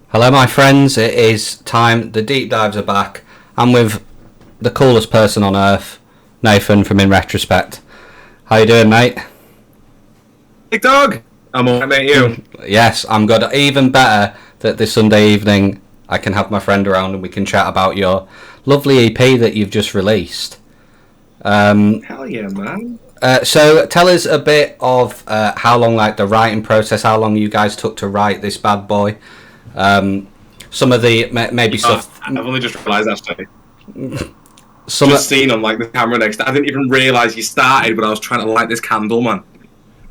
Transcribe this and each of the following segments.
Hello my friends, it is time, the deep dives are back. I'm with the coolest person on earth, Nathan from InRetrospect. How you doing, mate? Big dog! I'm alright, mate, you? Yes, I'm good. Even better that this Sunday evening I can have my friend around and we can chat about your lovely EP that you've just released. Hell yeah, man. So tell us a bit of how long, like the writing process, how long you guys took to write this bad boy. Some of the maybe stuff. I've only just realised actually. Just seen on like the camera next. I didn't even realise you started, but I was trying to light this candle, man.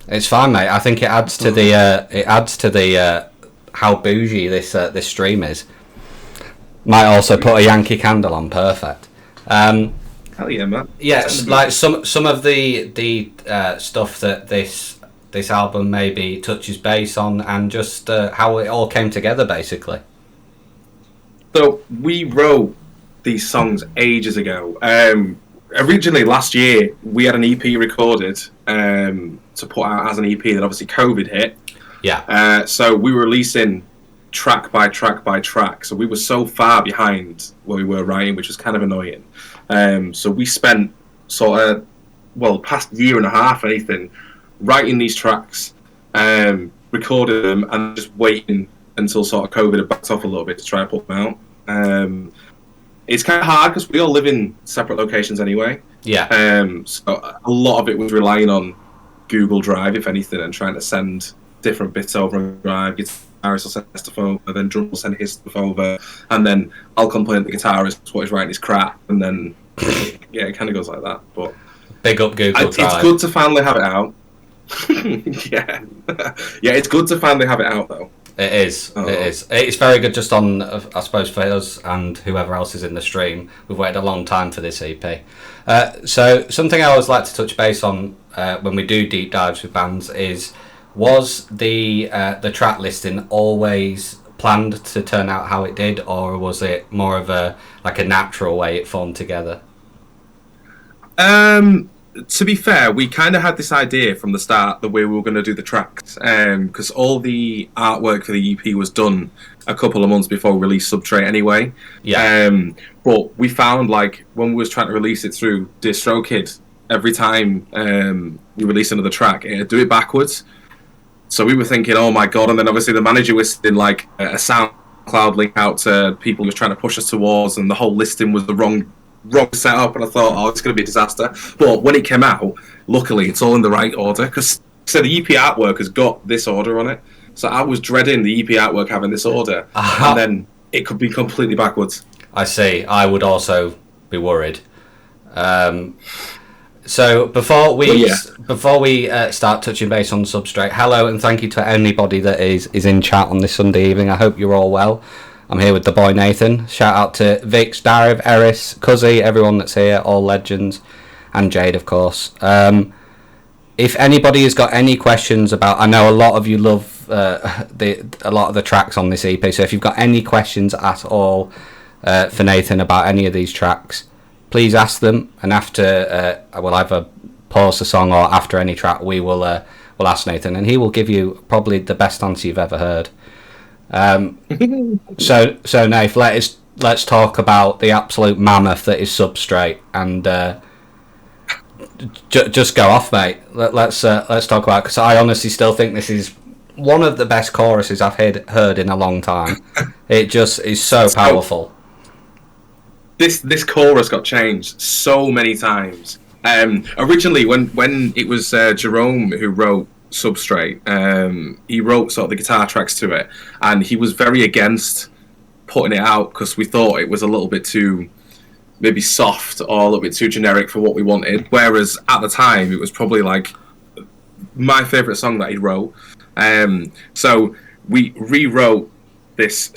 It's fine, mate. I think it adds to the how bougie this stream is. Might also put a Yankee candle on. Perfect. Hell yeah, man. Yes, like some of the stuff that this album maybe touches base on, and just how it all came together, basically. So we wrote these songs ages ago. Originally last year we had an EP recorded to put out as an EP. That obviously COVID hit. Yeah. So we were releasing track by track by track. So we were so far behind where we were writing, which was kind of annoying. So we spent past year and a half, anything, writing these tracks, recording them, and just waiting until sort of COVID had backed off a little bit to try and put them out. It's kind of hard because we all live in separate locations anyway. Yeah. So a lot of it was relying on Google Drive, if anything, and trying to send different bits over on Drive. Guitarist will send his stuff over, then drummer will send his stuff over, and then I'll complain to the guitarist what he's writing is crap, and then yeah, it kind of goes like that. But big up Google Drive. It's good to finally have it out. yeah, it's good to finally have it out though. It is. Oh. It is. It's very good. Just on, I suppose, for us and whoever else is in the stream, we've waited a long time for this EP. So something I always like to touch base on when we do deep dives with bands is, was the track listing always planned to turn out how it did, or was it more of a natural way it formed together? To be fair, we kind of had this idea from the start the way we were going to do the tracks, because all the artwork for the EP was done a couple of months before we released Substrate anyway. Yeah. But we found, like, when we was trying to release it through DistroKid, every time we released another track, it'd do it backwards. So we were thinking, oh my god, and then obviously the manager was sending like a SoundCloud link out to people he was trying to push us towards, and the whole listing was the wrong setup, and I thought, oh, it's going to be a disaster. But when it came out, luckily it's all in the right order, because so the EP artwork has got this order on it. So I was dreading the EP artwork having this order, and then it could be completely backwards. I see. I would also be worried. So before we start touching base on Substrate, hello and thank you to anybody that is in chat on this Sunday evening. I hope you're all well. I'm here with the boy Nathan. Shout out to Vix, Dariv, Eris, Cuzzy, everyone that's here, all legends, and Jade, of course. If anybody has got any questions about, I know a lot of you love a lot of the tracks on this EP, so if you've got any questions at all for Nathan about any of these tracks, please ask them, and after I will either pause the song or after any track we'll ask Nathan, and he will give you probably the best answer you've ever heard. So Nath, let's talk about the absolute mammoth that is Substrate, and just go off, mate. Let's talk about it, because I honestly still think this is one of the best choruses I've heard in a long time. It just is so powerful. This chorus got changed so many times. Originally, when it was Jerome who wrote Substrate, he wrote sort of the guitar tracks to it, and he was very against putting it out because we thought it was a little bit too maybe soft or a little bit too generic for what we wanted. Whereas at the time, it was probably like my favourite song that he wrote. So we rewrote this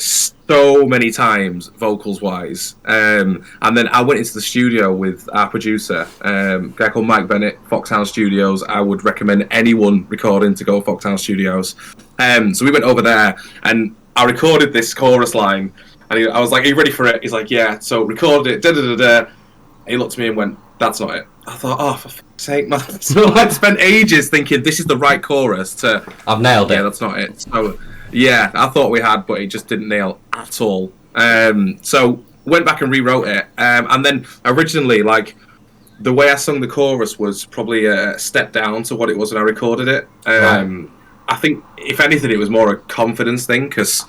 so many times, vocals wise, and then I went into the studio with our producer, a guy called Mike Bennett, Foxhound Studios. I would recommend anyone recording to go to Foxhound Studios. So we went over there and I recorded this chorus line, and I was like, "Are you ready for it?" He's like, "Yeah." So recorded it, He looked at me and went, "That's not it." I thought, "Oh, for fuck's sake, man!" So I spent ages thinking this is the right chorus. I've nailed it. Yeah, that's not it. So yeah, I thought we had, but it just didn't nail at all. So went back and rewrote it, and then originally, like, the way I sung the chorus was probably a step down to what it was when I recorded it. Right. I think, if anything, it was more a confidence thing, because,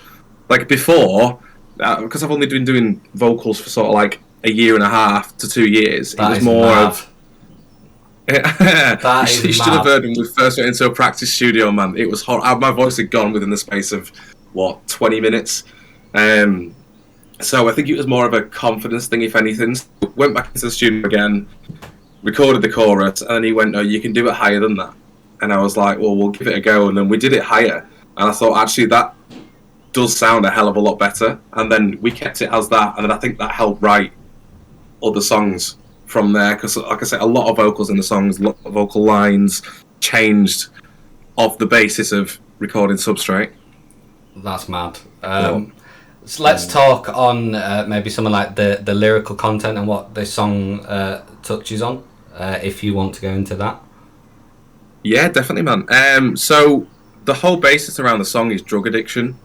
like, before, because I've only been doing vocals for sort of like a year and a half to 2 years, That it was is more mad. of. You should have mad. heard when we first went into a practice studio, man. It was hot. My voice had gone within the space of 20 minutes. So I think it was more of a confidence thing, if anything. So went back into the studio again, recorded the chorus, and then he went, "No, you can do it higher than that." And I was like, "Well, we'll give it a go." And then we did it higher, and I thought, actually, that does sound a hell of a lot better. And then we kept it as that, and then I think that helped write other songs from there, because, like I said, a lot of vocals in the songs, a lot of vocal lines changed off the basis of recording Substrate. That's mad. So let's talk on maybe something like the lyrical content and what this song touches on, if you want to go into that. Yeah, definitely, man. So the whole basis around the song is drug addiction.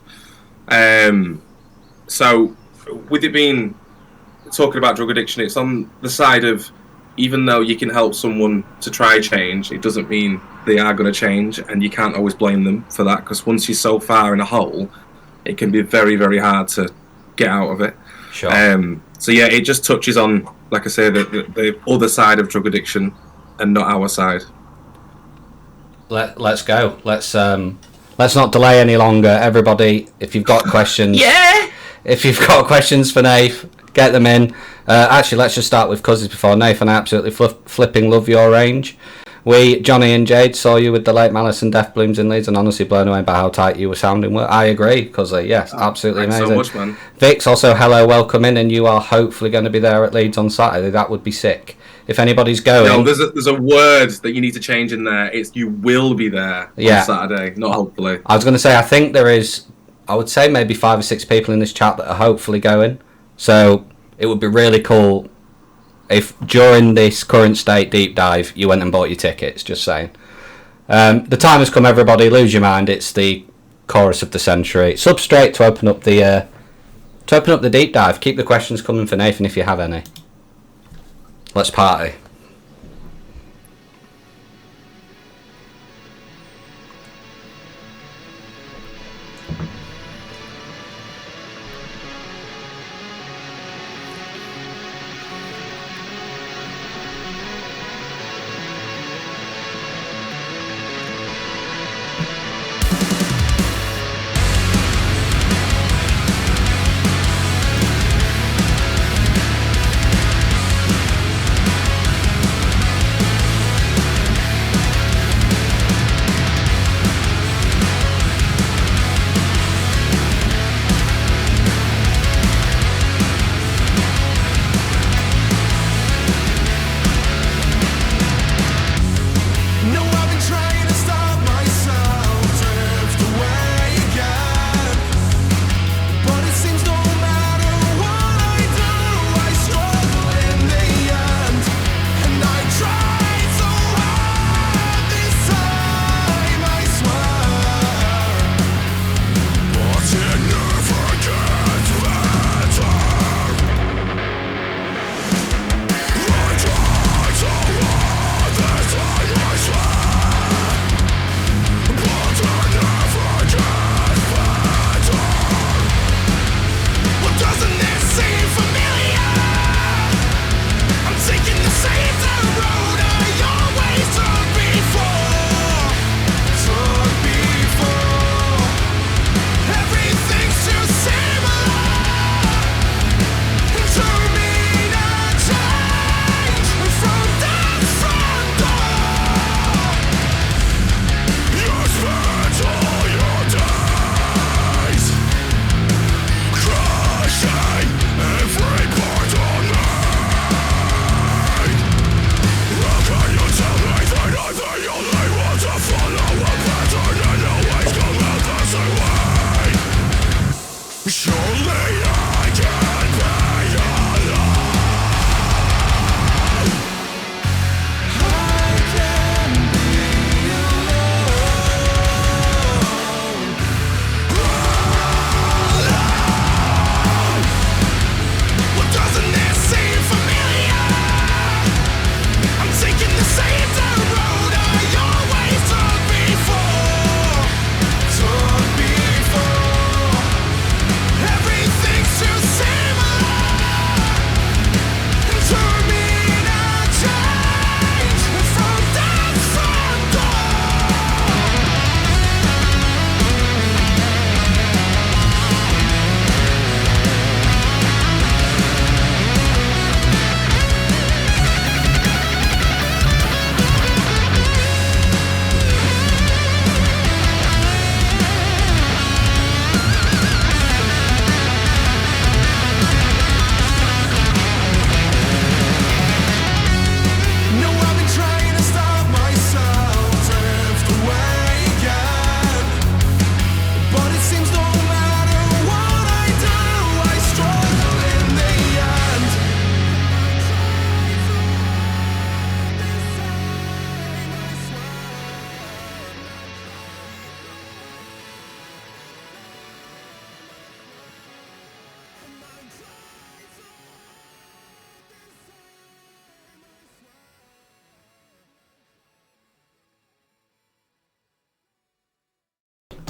So with it being talking about drug addiction, it's on the side of, even though you can help someone to try change, it doesn't mean they are going to change, and you can't always blame them for that, because once you're so far in a hole, it can be very, very hard to get out of it. Sure. So yeah, it just touches on, like I say, the other side of drug addiction and not our side. Let's go. Let's not delay any longer. Everybody, if you've got questions, if you've got questions for Nath, get them in. Actually, let's just start with Cousins before. Nathan, I absolutely flipping love your range. We, Jonny and Jade, saw you with the late Malice and Death Blooms in Leeds, and honestly blown away by how tight you were sounding. I agree, because yes, absolutely amazing. Thanks so much, man. Vix, also hello, welcome in, and you are hopefully going to be there at Leeds on Saturday. That would be sick. If anybody's going, no, there's a word that you need to change in there. It's you will be there on Saturday, not hopefully. I was going to say, I think there is, I would say maybe 5 or 6 people in this chat that are hopefully going. So it would be really cool if during this current state deep dive you went and bought your tickets. Just saying. The time has come, everybody. Lose your mind. It's the chorus of the century. Substrate to open up the deep dive. Keep the questions coming for Nathan if you have any. Let's party.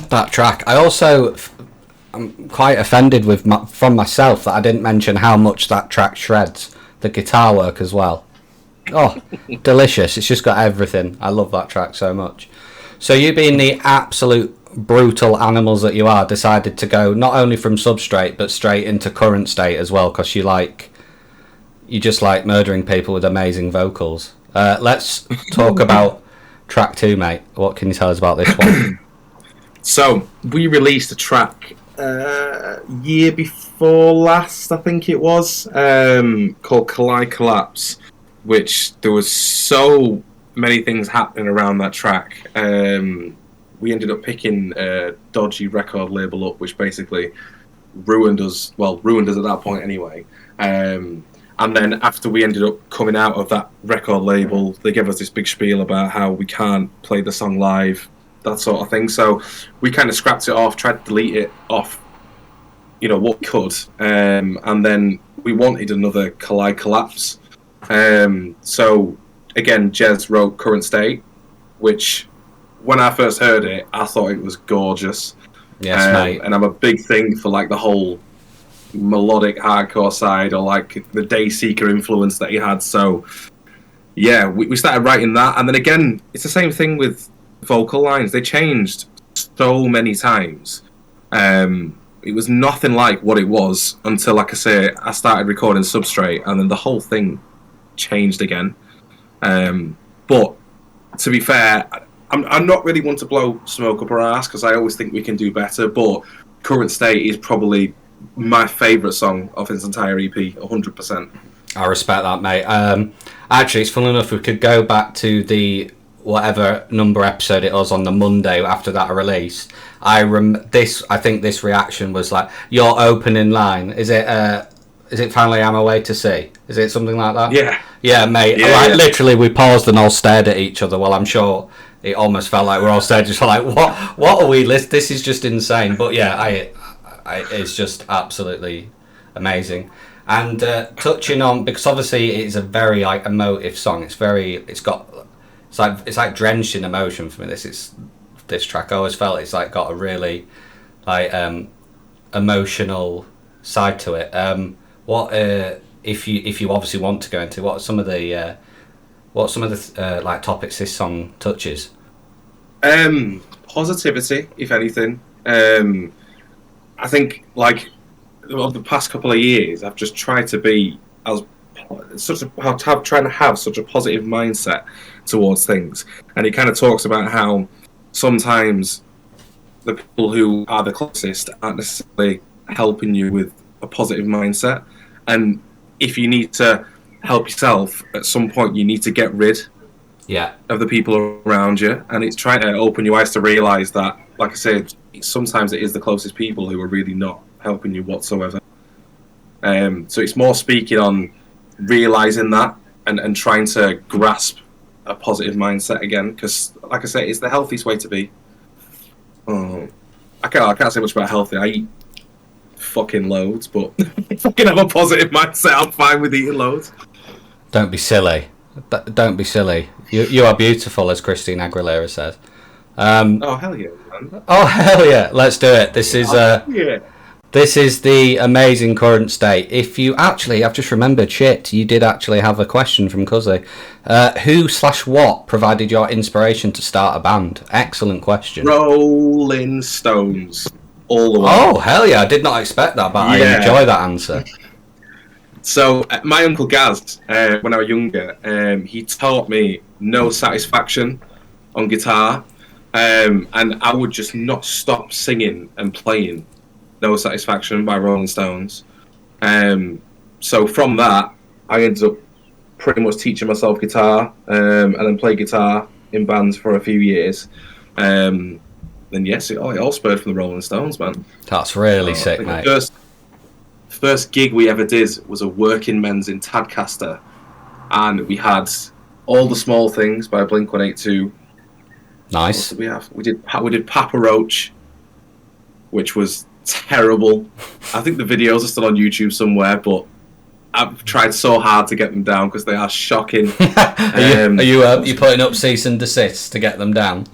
that track. I'm quite offended from myself that I didn't mention how much that track shreds the guitar work as well. Oh, delicious. It's just got everything. I love that track so much. So you being the absolute brutal animals that you are, decided to go not only from Substrate but straight into Current State as well, because you just like murdering people with amazing vocals. Let's talk about track 2, mate. What can you tell us about this one? So we released a track year before last, I think it was, called Collide Collapse, which there was so many things happening around that track. We ended up picking a dodgy record label up, which basically ruined us at that point anyway. And then after we ended up coming out of that record label, they gave us this big spiel about how we can't play the song live, that sort of thing. So we kind of scrapped it off, tried to delete it off, what we could. And then we wanted another Collide Collapse. So again, Jez wrote Current State, which when I first heard it, I thought it was gorgeous. Yes, mate. And I'm a big thing for like the whole melodic hardcore side, or like the Dayseeker influence that he had. So yeah, we started writing that, and then again, it's the same thing with vocal lines. They changed so many times. It was nothing like what it was until, like I say, I started recording Substrate, and then the whole thing changed again. But to be fair, I'm not really one to blow smoke up our ass, because I always think we can do better, but Current State is probably my favourite song of his entire EP, 100%. I respect that, mate. Actually, it's fun enough, we could go back to the whatever number episode it was on the Monday after that release. I think this reaction was like your opening line. Is it Finally I'm Away to Sea? Is it something like that? Yeah, mate. Yeah. Literally, we paused and all stared at each other. Well, I'm sure it almost felt like we're all stared, just like, what are we? This is just insane. But yeah, it's just absolutely amazing. And touching on, because obviously it's a very like emotive song. It's like drenched in emotion for me. This track. I always felt it's like got a really like emotional side to it. What if you obviously want to go into what are some of the like topics this song touches? Positivity, if anything. I think like over the past couple of years, I've just tried to be trying to have such a positive mindset towards things, and it kind of talks about how sometimes the people who are the closest aren't necessarily helping you with a positive mindset, and if you need to help yourself at some point, you need to get rid of the people around you, and it's trying to open your eyes to realise that, like I said, sometimes it is the closest people who are really not helping you whatsoever. So it's more speaking on realising that and trying to grasp a positive mindset again, because like I say, it's the healthiest way to be. I can't say much about healthy. I eat fucking loads, but if I can have a positive mindset, I'm fine with eating loads. Don't be silly. Don't be silly. You are beautiful, as Christine Aguilera says. Oh hell yeah, man. Oh hell yeah, let's do it. This is This is the amazing Current State. If you actually, I've just remembered, you did actually have a question from Cuzzy. Who/what provided your inspiration to start a band? Excellent question. Rolling Stones, all the way. Oh hell yeah, I did not expect that, but I enjoy that answer. So my uncle Gaz, when I was younger, he taught me No Satisfaction on guitar, and I would just not stop singing and playing No Satisfaction by Rolling Stones. So from that, I ended up pretty much teaching myself guitar, and then play guitar in bands for a few years. Then yes, it all spurred from the Rolling Stones, man. That's really sick, mate. The first gig we ever did was a Working Men's in Tadcaster, and we had All the Small Things by Blink-182. Nice. What did we have? We did Papa Roach, which was terrible. I think the videos are still on YouTube somewhere, but I've tried so hard to get them down because they are shocking. Are you putting up cease and desist to get them down?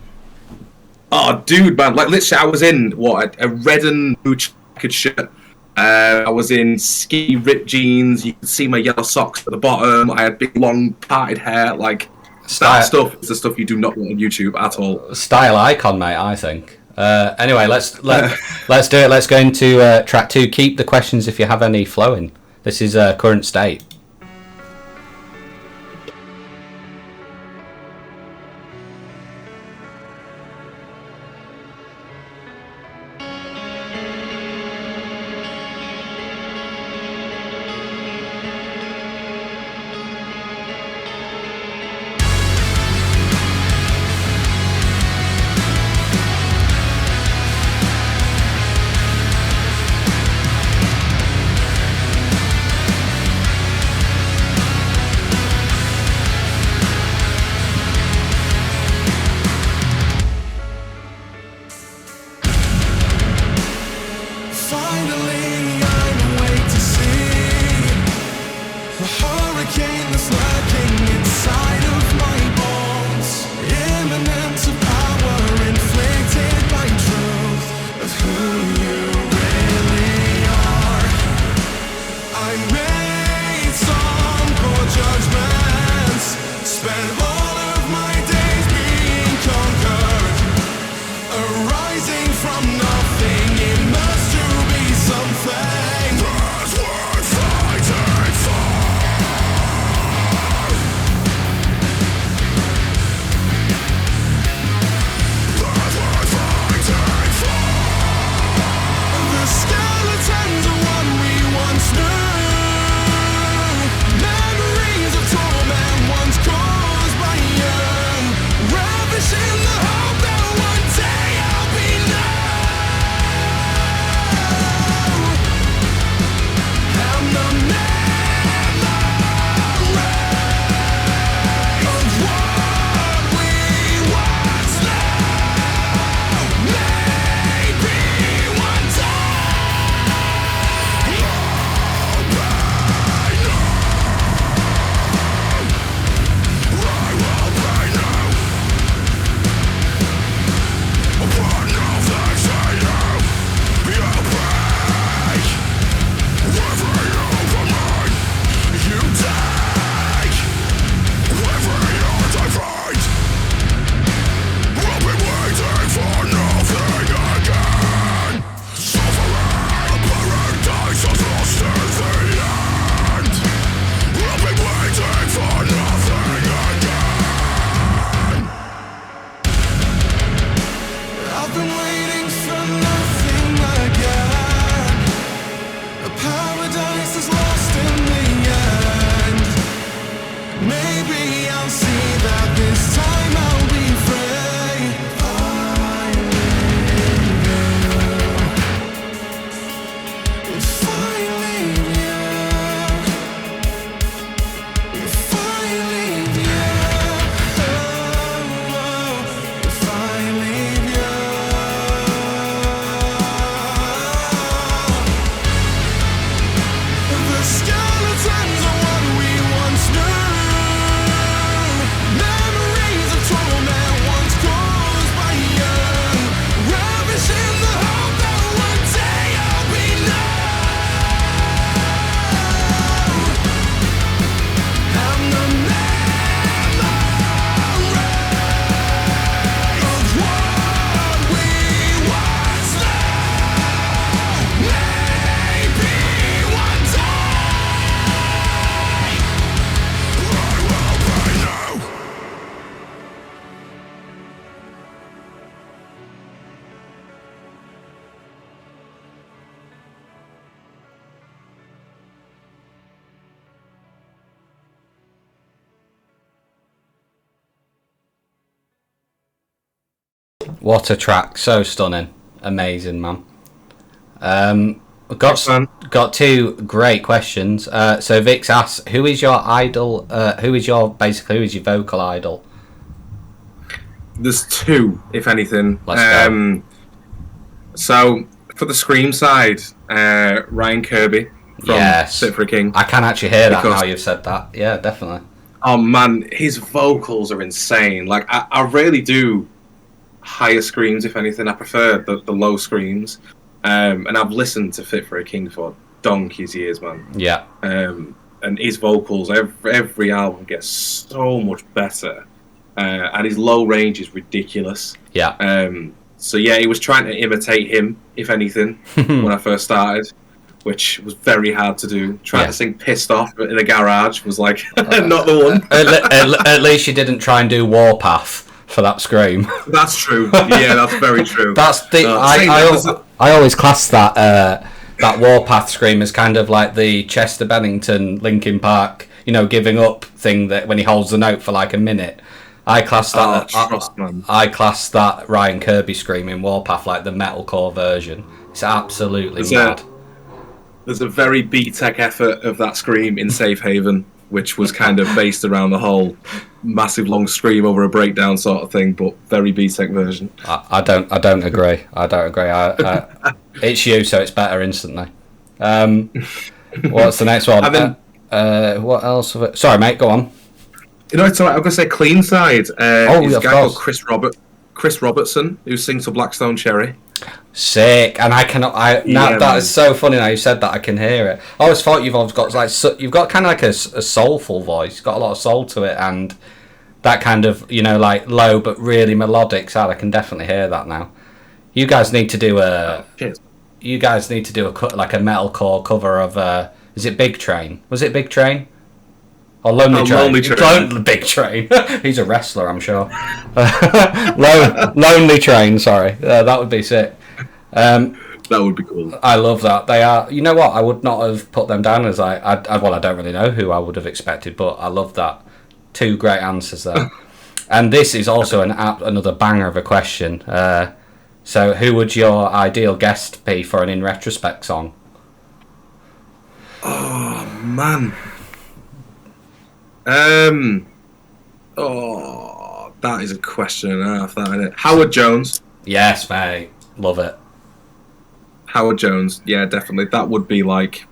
Oh, dude, man! Like literally, I was in a red and blue checkered shirt. I was in skinny ripped jeans. You could see my yellow socks at the bottom. I had big, long, parted hair. Like that stuff is the stuff you do not want on YouTube at all. Style icon, mate. I think. Anyway, let's do it. Let's go into track 2. Keep the questions if you have any flowing. This is current state. What a track. So stunning. Amazing, man. Got 2 great questions. So Vix asks, who is your idol? Who is your vocal idol? There's 2, if anything. Let's go. So for the Scream side, Ryan Kirby from Sit for a King. I can actually hear that now you've said that. Yeah, definitely. Oh man, his vocals are insane. Like I really do. higher screams, if anything. I prefer the low screams. And I've listened to Fit for a King for donkey's years, man. Yeah. And his vocals, every album gets so much better. And his low range is ridiculous. Yeah. So yeah, he was trying to imitate him, if anything, when I first started, which was very hard to do. Trying to sing Pissed Off in a garage was like not the one. At least you didn't try and do Warpath for that scream. That's true. Yeah, that's very true. That's the I always class that Warpath scream as kind of like the Chester Bennington Linkin Park, giving up thing that when he holds the note for like a minute. I class that. I class that Ryan Kirby scream in Warpath like the metalcore version. It's absolutely mad. There's a very B-Tech effort of that scream in Safe Haven, which was kind of based around the whole massive long scream over a breakdown sort of thing, but very B-Tech version. I don't agree. It's you, so it's better instantly. What's the next one? What else? Sorry, mate. Go on. It's alright. I'm gonna say Clean Side. Of a guy course. called Chris Robertson, who sings to Blackstone Cherry. Sick, and that is so funny. Now you said that, I can hear it. I always thought you've got you've got kind of like a soulful voice. You've got a lot of soul to it, and that kind of like low but really melodic sound. I can definitely hear that now. You guys need to do Cheers. You guys need to do like a metalcore cover of. Is it Big Train? Was it Big Train? Or Lonely Train. Big Train. He's a wrestler, I'm sure. Lonely Train, sorry. That would be sick. That would be cool. I love that. They are... You know what? I would not have put them down as I don't really know who I would have expected, but I love that. Two great answers there. And this is also another banger of a question. So who would your ideal guest be for an In Retrospect song? Oh, man. That is a question and a half, that, isn't it? Howard Jones. Yes, mate. Love it. Howard Jones. Yeah, definitely. That would be like...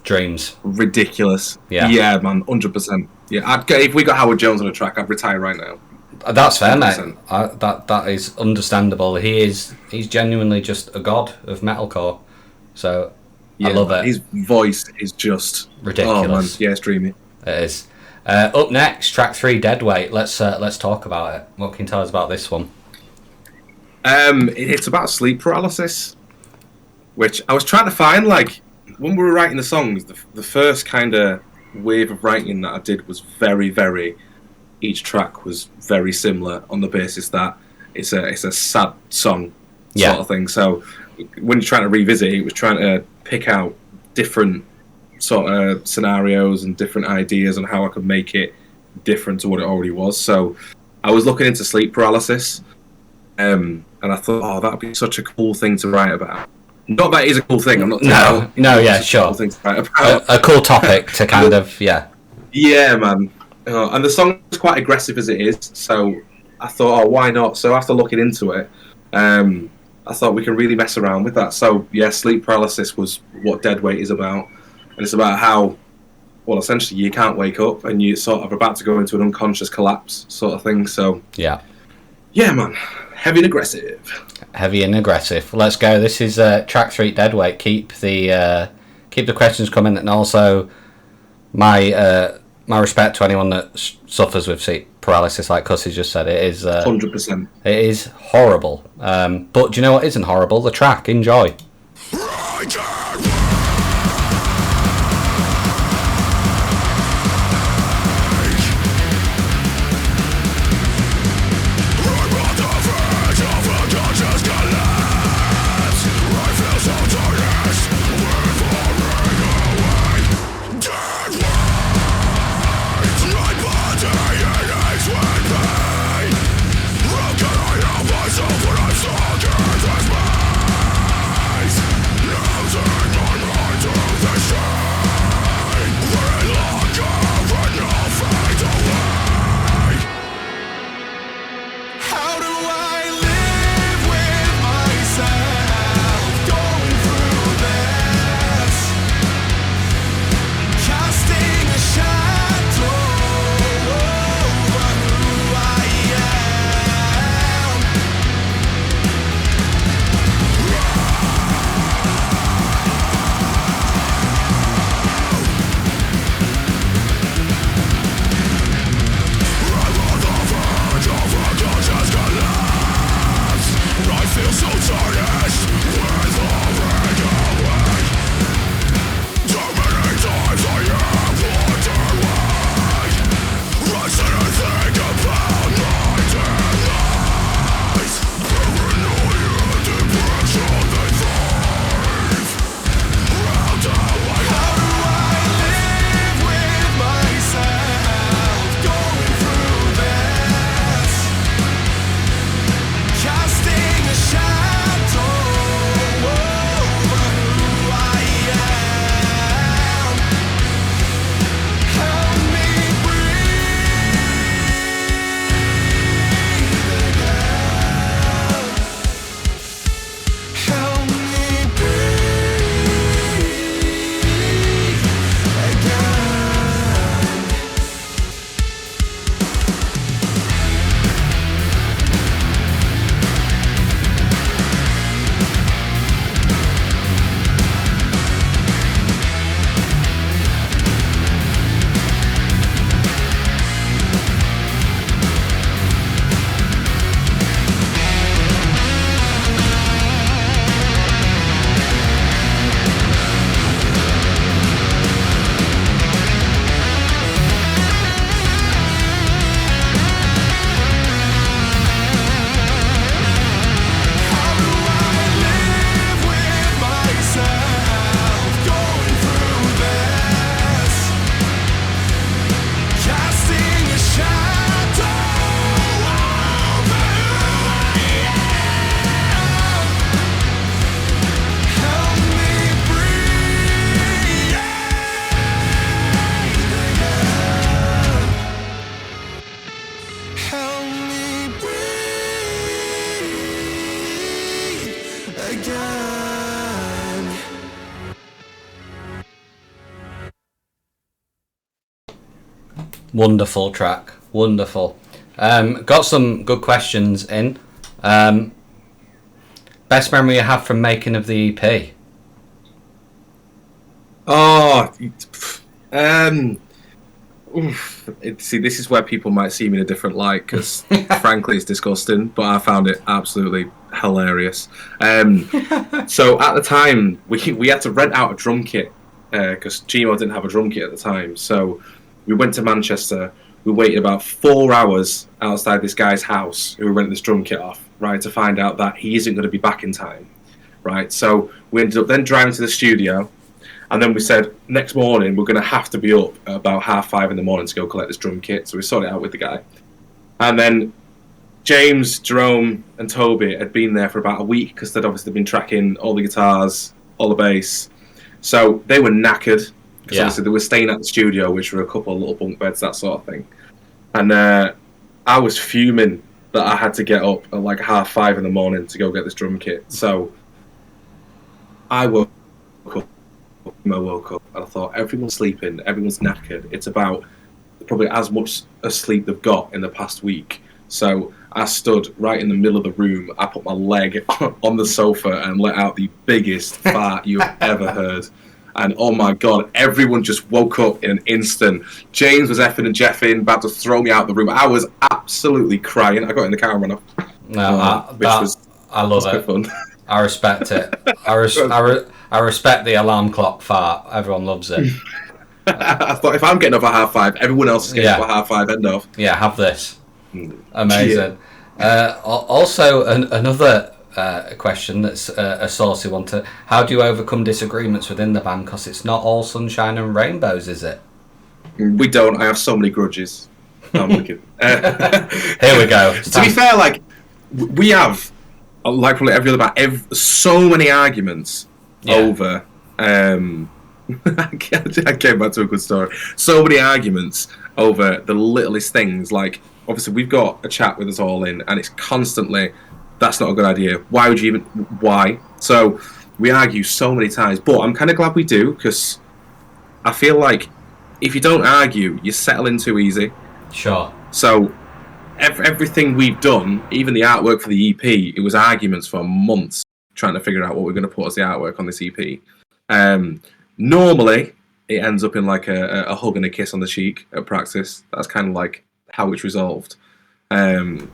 Dreams. Ridiculous. Yeah. Yeah, man. 100%. Yeah, if we got Howard Jones on a track, I'd retire right now. That's fair, 100%. Mate. That is understandable. He's genuinely just a god of metalcore. So, yeah, I love it. His voice is just... ridiculous. Oh, man. Yeah, it's dreamy. It is. Up next, track 3, Deadweight. Let's talk about it. What can you tell us about this one? It's about sleep paralysis, which I was trying to find. Like when we were writing the songs, the first kind of wave of writing that I did was very. Each track was very similar on the basis that it's a sad song sort of thing. So when you're trying to revisit it, was trying to pick out different sort of scenarios and different ideas on how I could make it different to what it already was. So I was looking into sleep paralysis, and I thought, that'd be such a cool thing to write about. Not that it is a cool thing. I'm not. Sure. Cool thing to write about. A cool topic to kind of Yeah, man. And the song is quite aggressive as it is, so I thought, why not? So after looking into it, I thought we can really mess around with that. So yeah, sleep paralysis was what Deadweight is about. And it's about how, well, essentially you can't wake up and you're sort of about to go into an unconscious collapse sort of thing. So yeah, man, heavy and aggressive. Let's go. This is track 3, Deadweight. Keep the questions coming, and also my respect to anyone that suffers with sleep paralysis, like Cussy just said. It is 100%. It is horrible. But do you know what isn't horrible? The track. Enjoy. Myself when I'm stuck in this maze. Losing again. Wonderful track. Wonderful. Got some good questions in. Best memory you have from making of the EP? See, this is where people might see me in a different light because, frankly, it's disgusting. But I found it absolutely hilarious. So at the time, we had to rent out a drum kit because Gmo didn't have a drum kit at the time. So we went to Manchester. We waited about 4 hours outside this guy's house who we rented this drum kit off, right, to find out that he isn't going to be back in time, right? So we ended up then driving to the studio. And then we said, next morning, we're going to have to be up at about 5:30 in the morning to go collect this drum kit. So we sorted it out with the guy. And then James, Jerome, and Toby had been there for about a week because they'd obviously been tracking all the guitars, all the bass. So they were knackered because obviously they were staying at the studio, which were a couple of little bunk beds, that sort of thing. And I was fuming that I had to get up at like 5:30 in the morning to go get this drum kit. So I woke up. I woke up and I thought, everyone's sleeping, everyone's knackered. It's about probably as much asleep they've got in the past week. So I stood right in the middle of the room. I put my leg on the sofa and let out the biggest fart you've ever heard. And oh my God, everyone just woke up in an instant. James was effing and jeffing, about to throw me out the room. I was absolutely crying. I got in the car and ran off. I love it. Fun. I respect it. I respect the alarm clock fart. Everyone loves it. I thought, if I'm getting up at 5:30, everyone else is getting up at 5:30. End of. Yeah, have this. Amazing. Also, another question that's a saucy one. How do you overcome disagreements within the band? Because it's not all sunshine and rainbows, is it? We don't. I have so many grudges. No, I'm looking. Here we go. To be fair, like, we have, like probably every other band, so many arguments over. I came back to a good story. So many arguments over the littlest things. Like, obviously, we've got a chat with us all in, and it's constantly, that's not a good idea. Why would you even? Why? So we argue so many times, but I'm kind of glad we do, because I feel like if you don't argue, you settle in too easy. Sure. So everything we've done, even the artwork for the EP, it was arguments for months trying to figure out what we're going to put as the artwork on this EP. Normally, it ends up in like a hug and a kiss on the cheek at practice. That's kind of like how it's resolved. And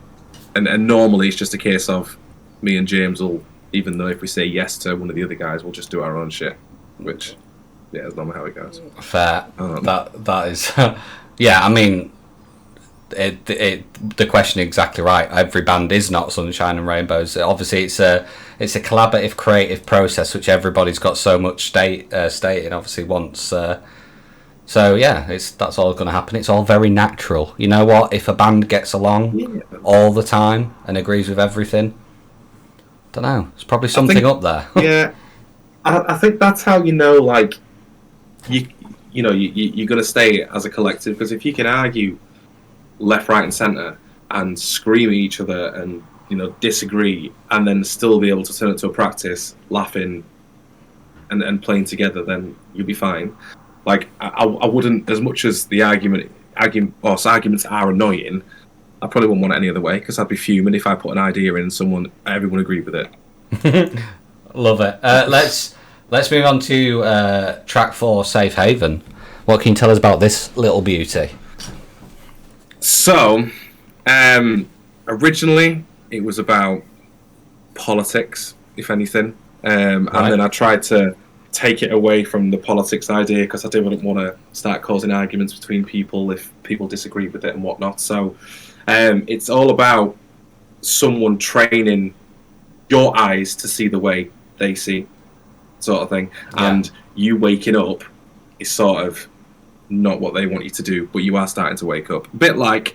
normally it's just a case of me and James will, even though if we say yes to one of the other guys, we'll just do our own shit, which, yeah, is normally how it goes. Fair. That is, yeah. I mean, the question is exactly right. Every band is not sunshine and rainbows. Obviously, it's a collaborative, creative process which everybody's got so much stake in. Obviously, once. So yeah, that's all going to happen. It's all very natural. You know what? If a band gets along all the time and agrees with everything, don't know. It's probably something up there. Yeah, I think that's how you know. Like, you're going to stay as a collective, because if you can argue left, right, and centre and scream at each other and disagree, and then still be able to turn it to a practice, laughing and playing together, then you'll be fine. Like, I wouldn't, as much as the arguments are annoying, I probably wouldn't want it any other way, because I'd be fuming if I put an idea in and everyone agreed with it. Love it. Let's move on to track 4, Safe Haven. What can you tell us about this little beauty? So, originally it was about politics, if anything, and then I tried to take it away from the politics idea, because I didn't want to start causing arguments between people if people disagree with it and whatnot. So it's all about someone training your eyes to see the way they see, sort of thing. Yeah. And you waking up is sort of not what they want you to do, but you are starting to wake up. A bit like,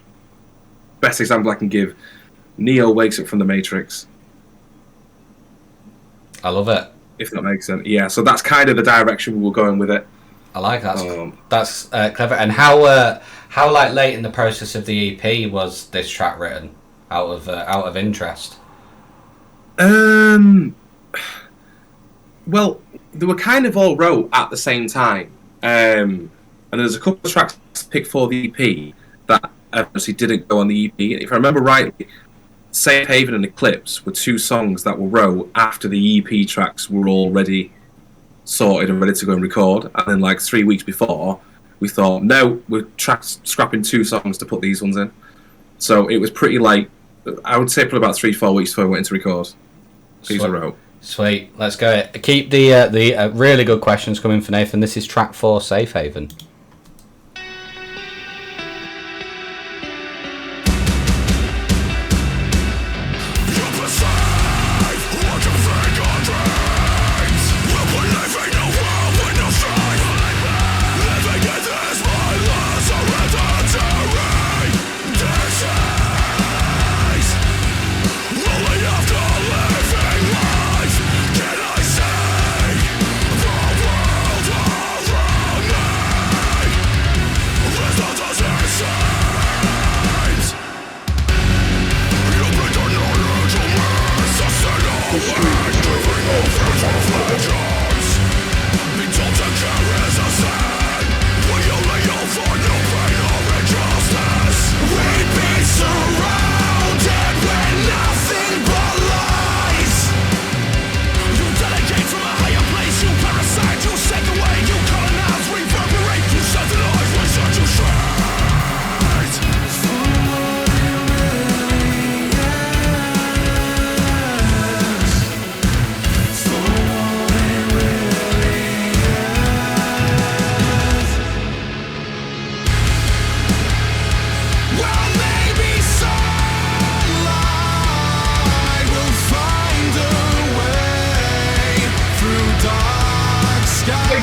best example I can give, Neo wakes up from the Matrix. I love it. If that makes sense. Yeah, so that's kind of the direction we were going with it. I like that. That's clever. And how like late in the process of the EP was this track written? Out of interest. Well, they were kind of all wrote at the same time. And there's a couple of tracks picked for the EP that obviously didn't go on the EP. If I remember rightly, Safe Haven and Eclipse were two songs that were wrote after the EP tracks were already sorted and ready to go and record. And then, like 3 weeks before, we thought, no, we're scrapping two songs to put these ones in. So it was pretty like, I would say probably about 3-4 weeks before we went into record. These were wrote. Sweet, let's go. Keep the really good questions coming for Nathan. This is track 4, Safe Haven.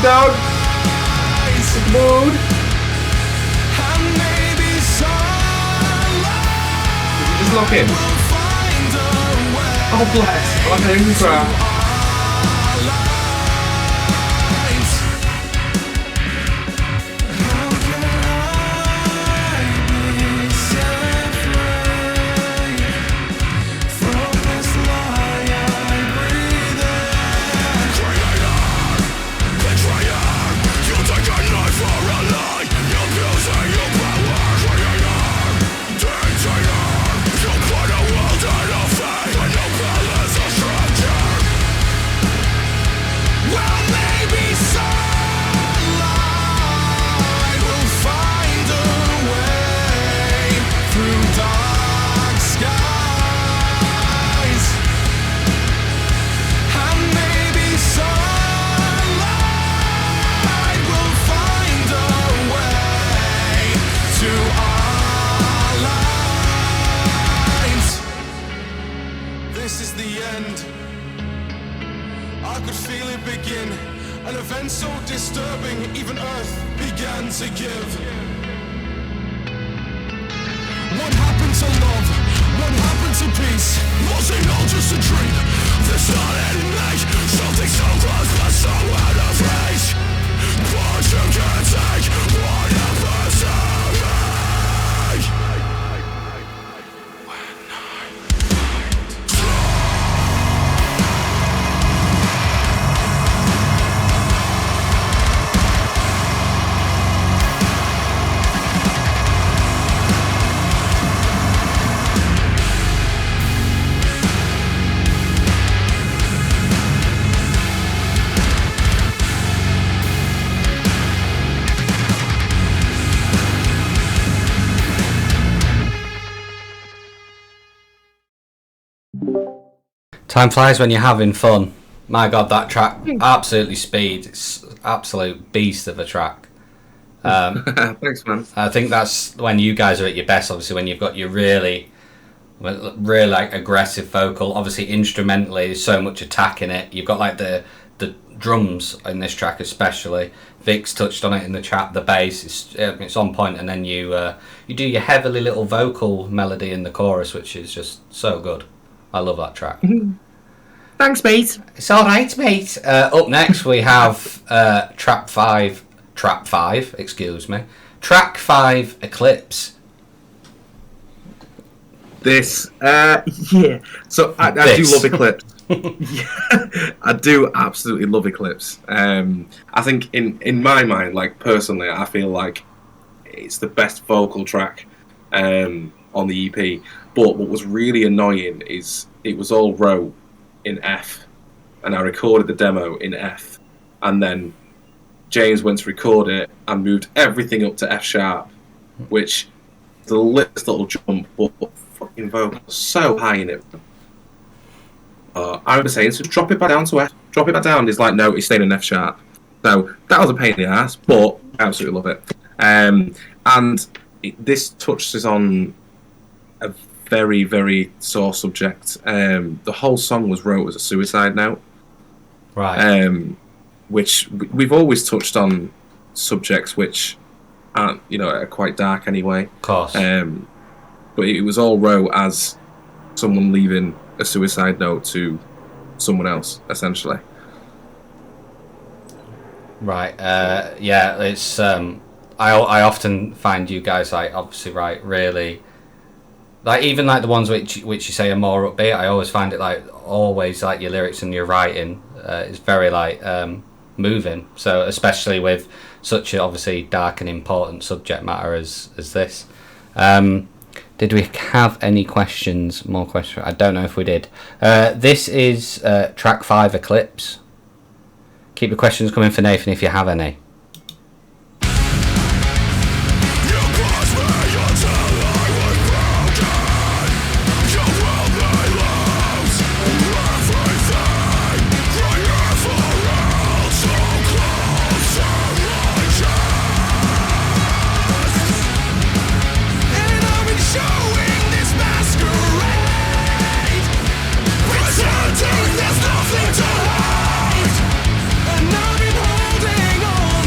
Down. Mood. Just lock in. Oh bless. I'm going to cry. Time flies when you're having fun. My God, that track, absolutely speed. It's absolute beast of a track. Thanks, man. I think that's when you guys are at your best, obviously, when you've got your really like aggressive vocal. Obviously, instrumentally, there's so much attack in it. You've got like the drums in this track especially. Vic's touched on it in the chat. The bass, it's on point, and then you do your heavily little vocal melody in the chorus, which is just so good. I love that track. Thanks, mate. It's all right, mate. Up next, we have track 5, excuse me. Track 5, Eclipse. This, yeah. So I do love Eclipse. Yeah, I do absolutely love Eclipse. I think in my mind, like personally, I feel like it's the best vocal track on the EP. But what was really annoying is it was all wrote in F, and I recorded the demo in F, and then James went to record it and moved everything up to F sharp, which is the little jump, but fucking vocal so high in it. I remember saying, so drop it back down to F. Drop it back down. He's like, no, he's staying in F sharp. So that was a pain in the ass, but I absolutely love it. And this touches on a very, very sore subject. The whole song was wrote as a suicide note. Right. Which we've always touched on subjects which aren't, are quite dark anyway. Of course. But it was all wrote as someone leaving a suicide note to someone else, essentially. Right. Yeah. It's. I often find you guys like obviously write really. Like even like the ones which you say are more upbeat. I always find it like always like your lyrics and your writing is very like moving. So especially with such a obviously dark and important subject matter as this. Did we have any questions? More questions? I don't know if we did. This is track 5, Eclipse. Keep the questions coming for Nathan if you have any. There's nothing to hide, and I've been holding on.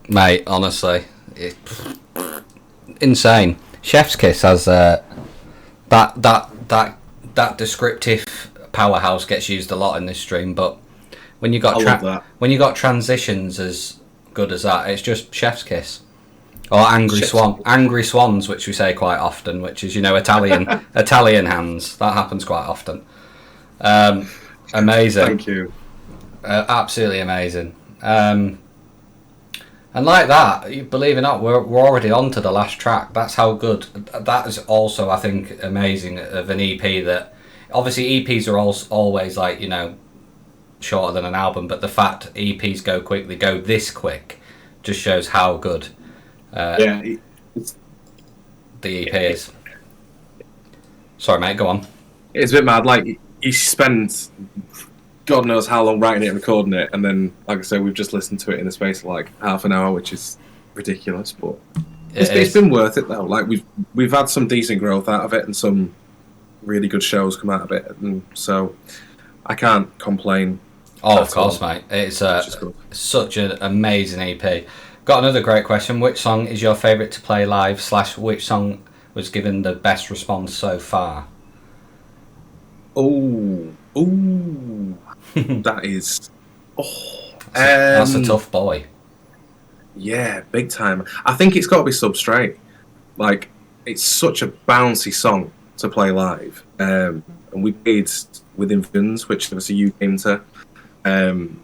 Mate, honestly, insane. Chef's Kiss has that descriptive powerhouse gets used a lot in this stream, but when you got transitions as good as that, it's just Chef's Kiss or Angry Swans, which we say quite often, which is Italian hands. That happens quite often. Amazing. Thank you. Absolutely amazing. And like that, you believe it or not, we're already on to the last track. That's how good. That is also, I think, amazing of an EP. That obviously EPs are always like, shorter than an album, but the fact EPs go this quick just shows how good the EP is. Sorry, mate, go on. It's a bit mad. Like, he spends God knows how long writing it and recording it, and then, like I said, we've just listened to it in the space of like half an hour, which is ridiculous, but it's been worth it though. Like, we've had some decent growth out of it and some really good shows come out of it, and so I can't complain. Oh, of course, mate. It's such an amazing EP. Got another great question. Which song is your favourite to play live / which song was given the best response so far? Oh, that is... that's a tough boy. Yeah, big time. I think it's got to be Substrate. Like, it's such a bouncy song to play live. And we played with Infants, which obviously you came to. And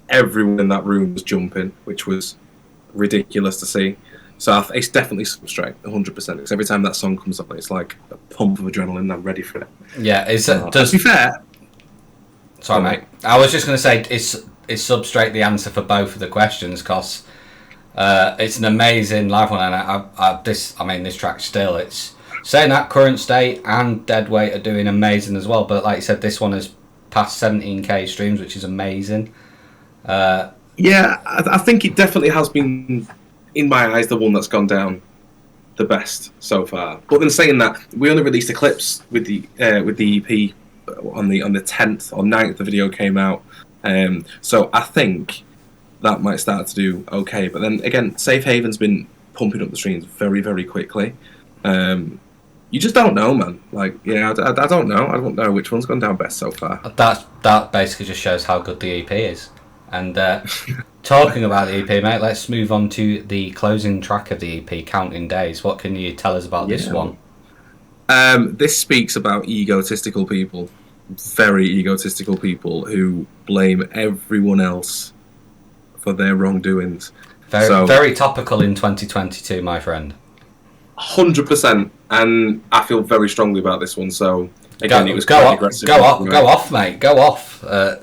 everyone in that room was jumping, which was ridiculous to see. So it's definitely Substrate, 100%. Because every time that song comes up, it's like a pump of adrenaline. I'm ready for it. Yeah, to be fair... Sorry, mate. I was just going to say, is Substrate the answer for both of the questions? Because it's an amazing live one, and this track still, it's saying that Current State and Deadweight are doing amazing as well. But like you said, this one has passed 17k streams, which is amazing. Yeah, I think it definitely has been, in my eyes, the one that's gone down the best so far. But then saying that, we only released a clips with the EP on the 10th or 9th the video came out, so I think that might start to do okay. But then again, Safe Haven's been pumping up the streams very, very quickly. You just don't know, man. Like, yeah, I don't know. I don't know which one's gone down best so far. That basically just shows how good the EP is. And talking about the EP, mate, let's move on to the closing track of the EP, Counting Days. What can you tell us about this one? This speaks about egotistical people, very egotistical people who blame everyone else for their wrongdoings. Very topical in 2022, my friend. 100%, and I feel very strongly about this one. So again, it was quite aggressive. Go off, mate. Go off. To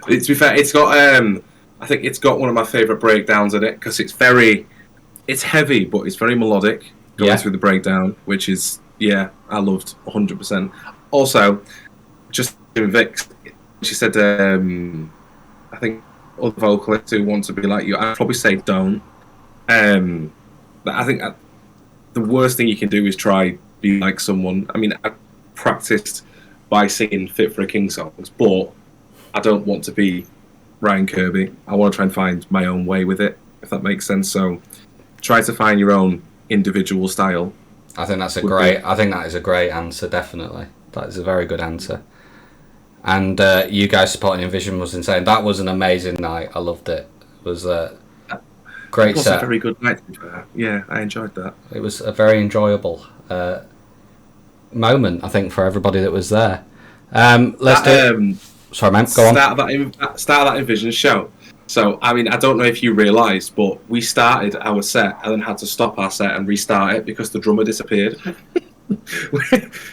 be fair, it's got. I think it's got one of my favourite breakdowns in it because it's heavy, but it's very melodic. Going through the breakdown, which is, I loved 100%. Also, just in Vix, she said, I think other vocalists who want to be like you, I'd probably say don't. But I think the worst thing you can do is try be like someone. I mean, I practiced by singing Fit for a King songs, but I don't want to be Ryan Kirby. I want to try and find my own way with it, if that makes sense. So try to find your own individual style. I think that is a great answer. Definitely, that is a very good answer. And you guys supporting Envision was insane. That was an amazing night. I loved it. It was a great set. It was a very good night. Yeah, I enjoyed that. It was a very enjoyable moment, I think, for everybody that was there. Sorry, man. Go on. Start of that Envision show. So, I mean, I don't know if you realised, but we started our set and then had to stop our set and restart it because the drummer disappeared.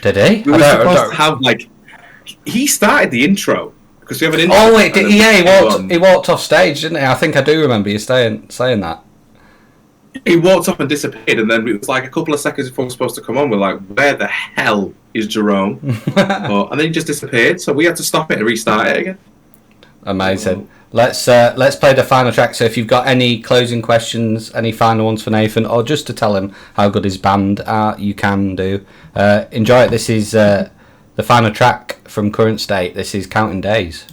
Did he? We were supposed to have, like... He started the intro, because we have an intro. Oh, wait, he walked off stage, didn't he? I think I do remember you saying that. He walked up and disappeared, and then it was like a couple of seconds before we were supposed to come on, we're like, where the hell is Jerome? And then he just disappeared, so we had to stop it and restart it again. Amazing. Let's play the final track. So if you've got any closing questions, any final ones for Nathan, or just to tell him how good his band are, you can do. Enjoy it. This is the final track from Current State. This is Counting Days.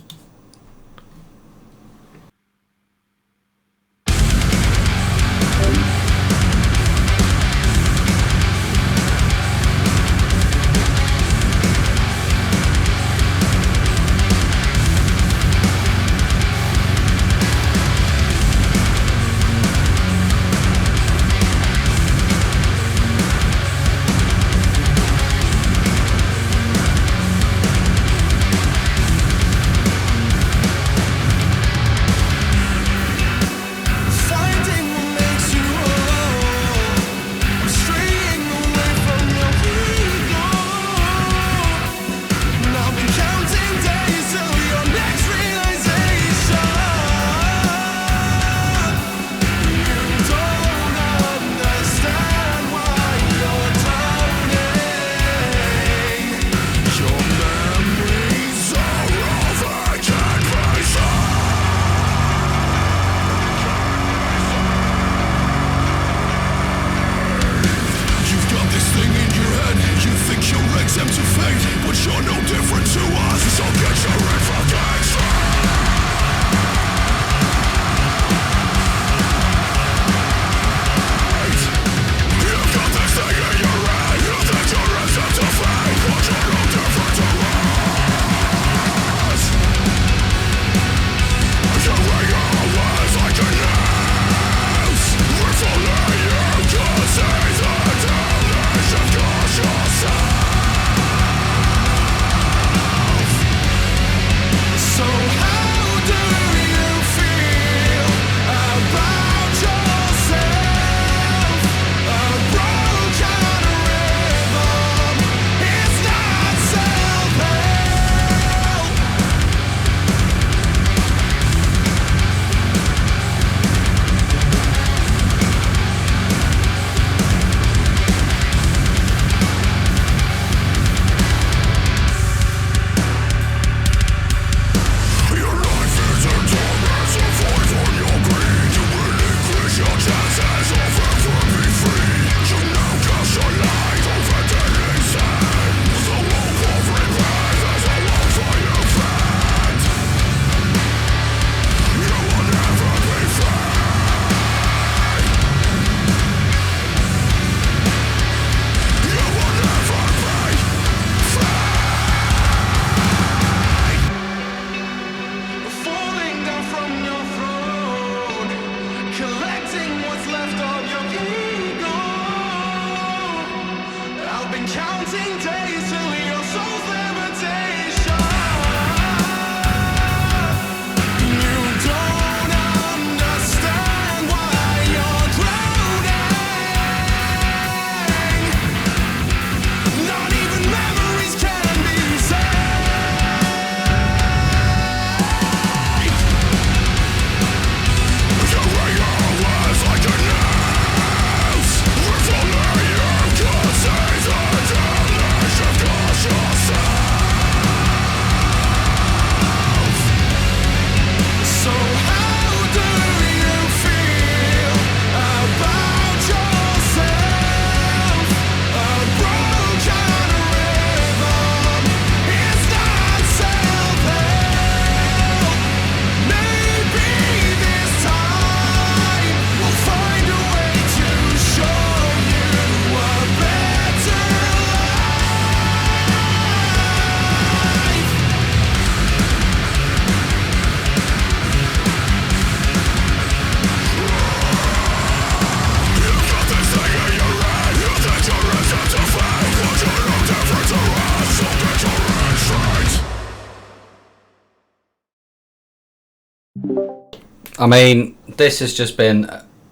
I mean, this has just been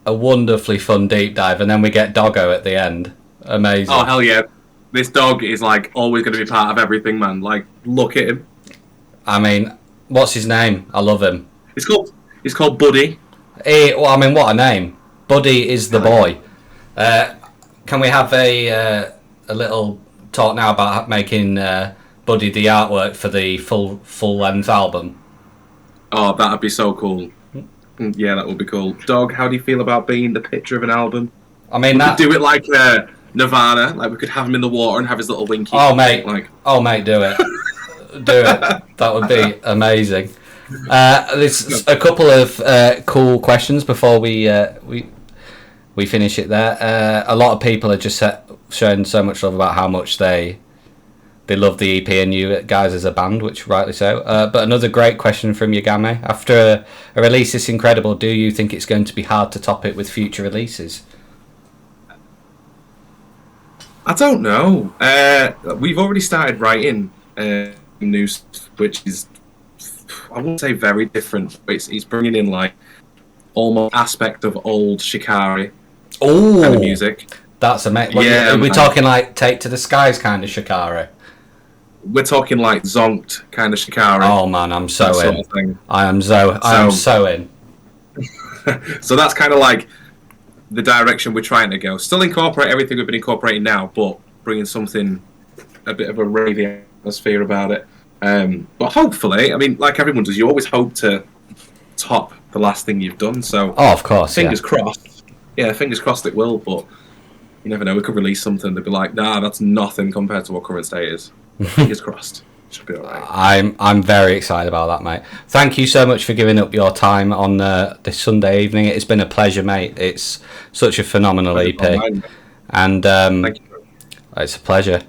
a wonderfully fun deep dive, and then we get Doggo at the end. Amazing. Oh, hell yeah. This dog is, like, always going to be part of everything, man. Like, look at him. I mean, what's his name? I love him. It's called Buddy. Well, I mean, what a name. Buddy is the boy. Can we have a little talk now about making Buddy the artwork for the full-length album? Oh, that'd be so cool. Yeah, that would be cool. Dog, how do you feel about being the picture of an album? I mean, we could do it like Nirvana. Like, we could have him in the water and have his little winky. Oh, mate. Like... Oh, mate, do it. Do it. That would be amazing. There's a couple of cool questions before we finish it there. A lot of people are just showing so much love about how much they love the EP and you guys as a band, which rightly so. But another great question from Yagame. After a release this incredible, do you think it's going to be hard to top it with future releases? I don't know. We've already started writing new stuff, which is, I wouldn't say very different, but it's bringing in like almost aspect of old Shikari kind of music. That's amazing. Yeah, we're talking like Take to the Skies kind of Shikari. We're talking like Zonked kind of Shikari. Oh man, I'm so in. Sort of thing. I am so in. So that's kind of like the direction we're trying to go. Still incorporate everything we've been incorporating now, but bringing something, a bit of a ravey atmosphere about it. But hopefully, I mean, like everyone does, you always hope to top the last thing you've done. So, of course, fingers crossed. Yeah, fingers crossed it will. But you never know. We could release something that'd be like, nah, that's nothing compared to what current state is. Fingers crossed. Should be alright. I'm very excited about that, mate. Thank you so much for giving up your time on this Sunday evening. It's been a pleasure, mate. It's such a phenomenal EP, and thank you. It's a pleasure.